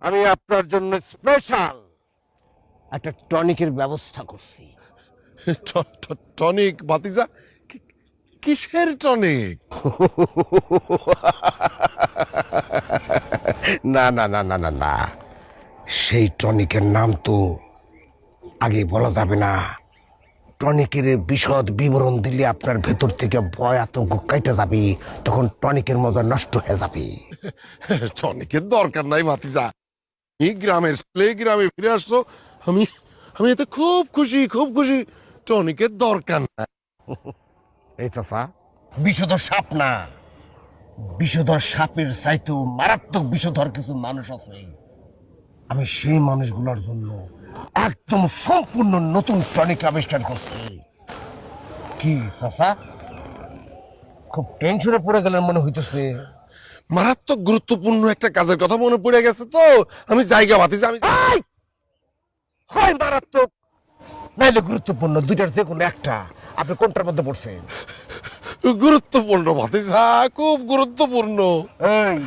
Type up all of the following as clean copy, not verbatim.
আমি আপনার জন্য স্পেশাল একটা টনিকের ব্যবস্থা করছি। টনিক ভাতিজা? কিসের টনিক? না না না না না না, সেই টনিকের নাম তো আগে বলা যাবে না। টনিকের বিশদ বিবরণ দিলে আপনার ভেতর থেকে ভয় আতঙ্ক কাইটা যাবে, তখন টনিকের মজা নষ্ট হয়ে যাবে। টনিকের দরকার নাই ভাতিজা। এই গ্রামের প্লে গ্রামে ফিরে আসছো, আমি আমি এতে খুব খুশি, খুব খুশি। টনিকের দরকার নাই। এই চাচা, বিষধর সাপ না, বিষধর সাপের চাইতেও মারাত্মক বিষধর কিছু মানুষ আছে। আমি সেই মানুষগুলোর জন্য একদম সম্পূর্ণ নতুন টনিক আবিষ্কার করছি। কি চাচা, খুব টেনশনে পড়ে গেলেন মনে হইতেছে। মারাত্মক গুরুত্বপূর্ণ একটা কাজের কথা মনে পড়ে গেছে তো আমি জায়গা ভাতিজা। আমি হয় মারাত্মক নাইলে গুরুত্বপূর্ণ, দুইটার যে কোনো একটা। আপনি কোনটার মধ্যে পড়ছেন? গুরুত্বপূর্ণ ভাতিজা, খুব গুরুত্বপূর্ণ। এই,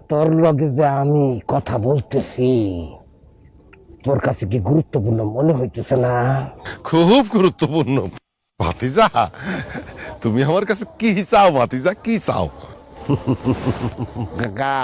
তোর লগে যে আমি কথা বলতেছি, তোর কাছে কি গুরুত্বপূর্ণ মনে হইতেছে না? খুব গুরুত্বপূর্ণ ভাতিজা। তুমি আমার কাছে কি চাও ভাতিজা, কি চাও? কাকা,